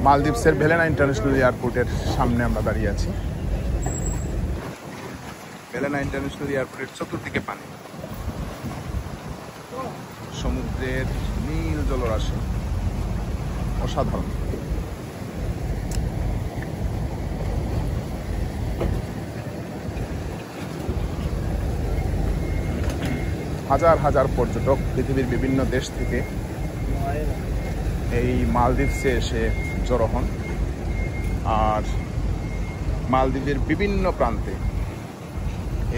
মালদ্বীপসের ভেলেনা international এয়ারপোর্টের সামনে আমরা দাঁড়িয়ে আছি। ভেলেনা ইন্টারন্যাশনাল এয়ারপোর্টের চতুর্দিকে পানি, সমুদ্রের নীল জলরাশি, অসাধারণ। হাজার হাজার পর্যটক পৃথিবীর বিভিন্ন দেশ থেকে এই মালদ্বীপসে এসে জড়ো হন। আর মালদ্বীপের বিভিন্ন প্রান্তে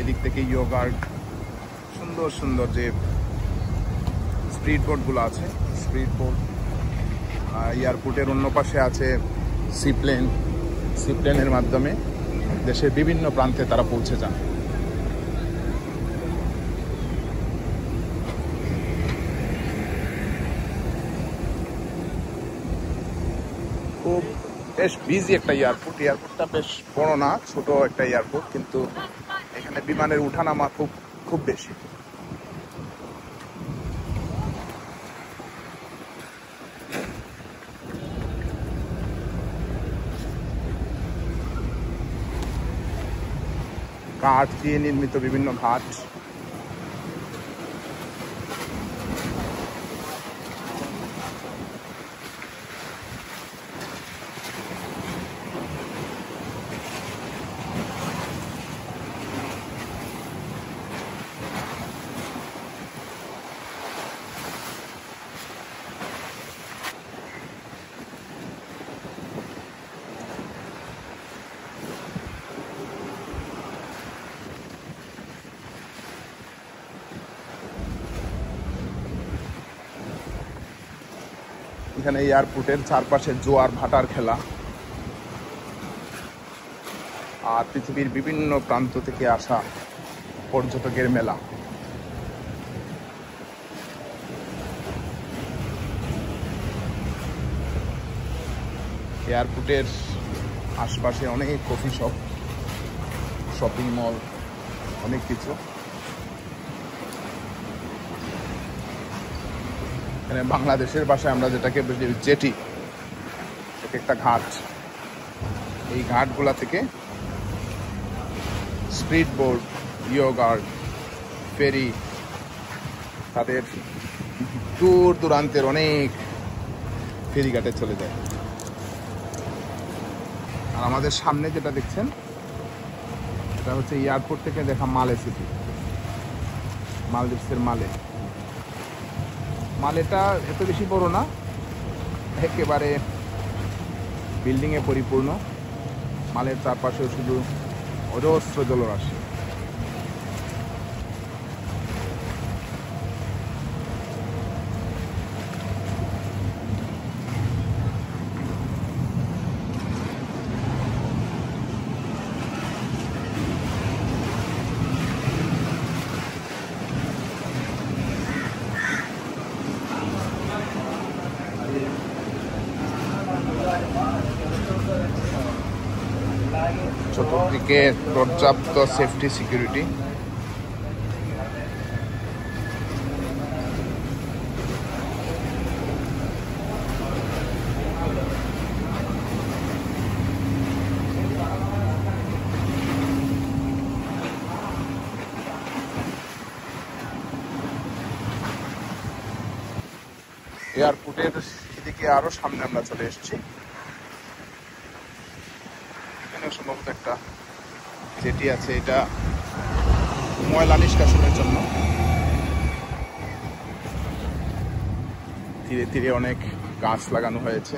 এদিক থেকে ইয়োগার্ড, সুন্দর সুন্দর যে স্পিড বোটগুলো আছে, স্পিড বোট, এয়ারপোর্টের অন্য পাশে আছে সিপ্লেন। সিপ্লেনের মাধ্যমে দেশের বিভিন্ন প্রান্তে তারা পৌঁছে যান। খুব বেশ বিজি একটা এয়ারপোর্ট। এয়ারপোর্টটা বেশ বড় না, ছোট একটা এয়ারপোর্ট, কিন্তু এখানে বিমানের উঠানামা খুব বেশি। কাঠ দিয়ে নির্মিত বিভিন্ন ঘাট, এখানে এয়ারপোর্টের চারপাশে জোয়ার ভাটার খেলা, আর পৃথিবীর বিভিন্ন প্রান্ত থেকে আসা পর্যটকের মেলা। এয়ারপোর্টের আশপাশে অনেক কফি শপ, শপিং মল, অনেক কিছু। এখানে বাংলাদেশের ভাষায় আমরা যেটাকে বলি জেটি, একটা ঘাট। এই ঘাটগুলা থেকে স্পিড বোট, ইয়োগার্ড, ফেরি, তাদের দূর দূরান্তের অনেক ফেরিঘাটে চলে যায়। আর আমাদের সামনে যেটা দেখছেন, এটা হচ্ছে এয়ারপোর্ট থেকে দেখা মালে সিটি, মালদ্বীপসের মালে। মালেটা এত বেশি বড় না, একেবারে বিল্ডিংয়ে পরিপূর্ণ। মালের চারপাশেও শুধু অজস্র জলরাশি। চতুর্দিকে পর্যাপ্ত সেফটি সিকিউরিটি। এয়ারপোর্টের এদিকে আরো সামনে আমরা চলে এসেছি। এখানে সম্ভবত একটা জেটি আছে, এটা ময়লা নিষ্কাশনের জন্য। ধীরে ধীরে অনেক গাছ লাগানো হয়েছে।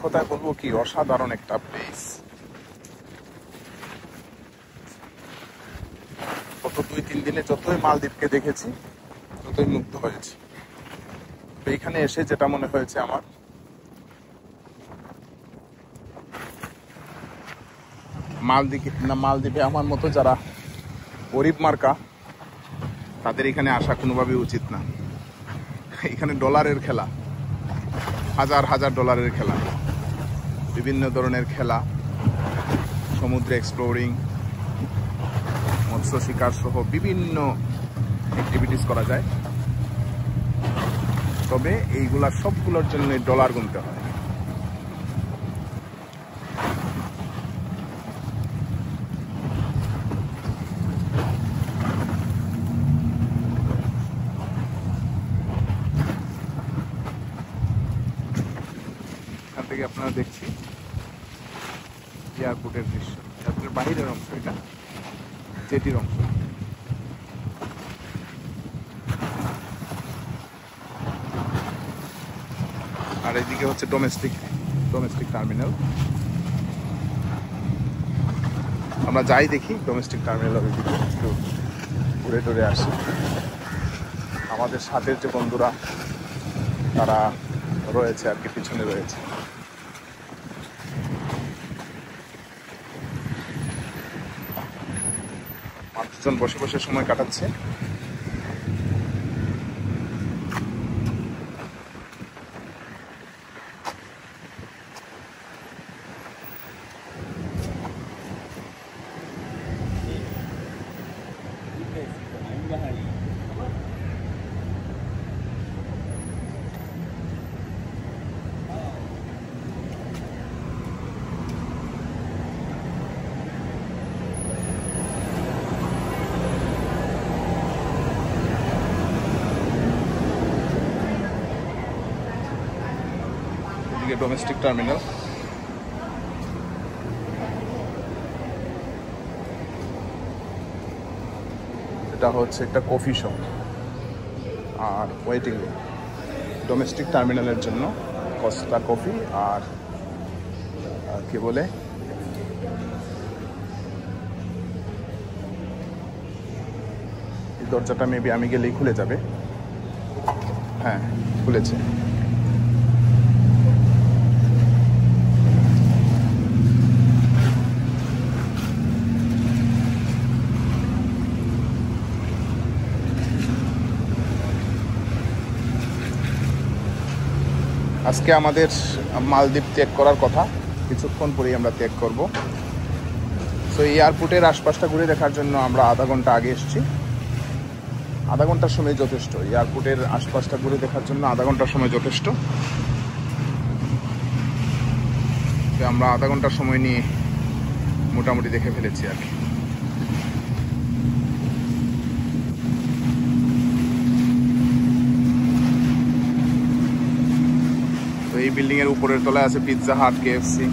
কোথায় বলবো কি অসাধারণ একটা প্লেস। গত 2-3 দিনে যতই মালদ্বীপকে দেখেছি ততই মুগ্ধ হয়েছি। এইখানে এসে যেটা মনে হয়েছে আমার, মালদ্বীপে আমার মতো যারা গরিব মার্কা, তাদের এখানে আসা কোনোভাবেই উচিত না। এখানে ডলারের খেলা, হাজার হাজার ডলারের খেলা, বিভিন্ন ধরনের খেলা, সমুদ্রে এক্সপ্লোরিং, মৎস্য শিকার সহ বিভিন্ন অ্যাক্টিভিটিস করা যায়। তবে এইগুলা সবগুলোর জন্য ডলার গুনতে হয়। এখান থেকে আপনারা দেখছি এয়ারপোর্টের দৃশ্য, এয়ারপোর্টের বাহিরের অংশ, এটা জেটির অংশ। আর এইদিকে হচ্ছে ডোমেস্টিক টার্মিনাল। আমরা যাই দেখি ডোমেস্টিক টার্মিনাল, ওইদিকে একটু ঘুরে টুরে আসি। আমাদের সাথের যে বন্ধুরা তারা রয়েছে আর কি, পিছনে রয়েছে। মানুষজন বসে বসে সময় কাটাচ্ছে। এদিকে ডোমেস্টিক টার্মিনাল। এটা হচ্ছে একটা কফি শপ আর ওয়েটিং রুম ডোমেস্টিক টার্মিনালের জন্য। কস্তা কফি আর কি বলে এই দরজাটা মেবি আমি গেলেই খুলে যাবে। হ্যাঁ, খুলেছে। আজকে আমাদের মালদ্বীপ ত্যাগ করার কথা, কিছুক্ষণ পরেই আমরা ত্যাগ করব। সো এয়ারপোর্টের আশপাশটা ঘুরে দেখার জন্য আমরা আধা ঘন্টা আগে এসেছি। আধা ঘন্টার সময় যথেষ্ট, এয়ারপোর্টের আশপাশটা ঘুরে দেখার জন্য আধা ঘন্টার সময় যথেষ্ট। আমরা আধা ঘন্টার সময় নিয়ে মোটামুটি দেখে ফেলেছি আর কি। তো এই বিল্ডিং এর উপরের তলায় আছে পিৎজা হাট, কেএফসি,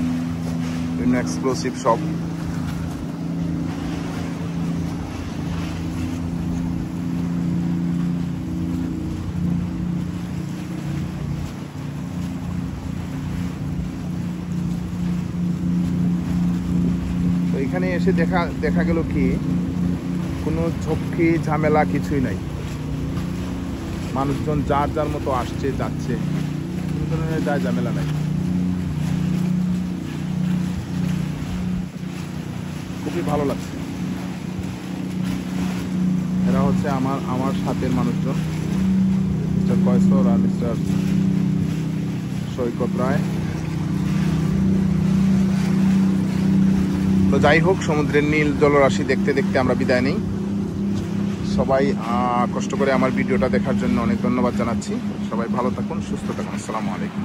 বিভিন্ন এক্সক্লুসিভ শপ। তো এখানে এসে দেখা গেল কি কোনো ঝক্কি ঝামেলা কিছুই নাই। মানুষজন যার যার মতো আসছে যাচ্ছে, কোনো ধরনের দায় ঝামেলা নাই। খুবই ভালো লাগছে। এরা হচ্ছে আমার সাথের মানুষজন, মিস্টার কয়সর আর মিস্টার সৈকত রায়। তো যাই হোক, সমুদ্রের নীল জলরাশি দেখতে দেখতে আমরা বিদায় নেই। সবাই কষ্ট করে আমার ভিডিওটা দেখার জন্য অনেক ধন্যবাদ জানাচ্ছি। সবাই ভালো থাকুন, সুস্থ থাকুন। আসসালামু আলাইকুম।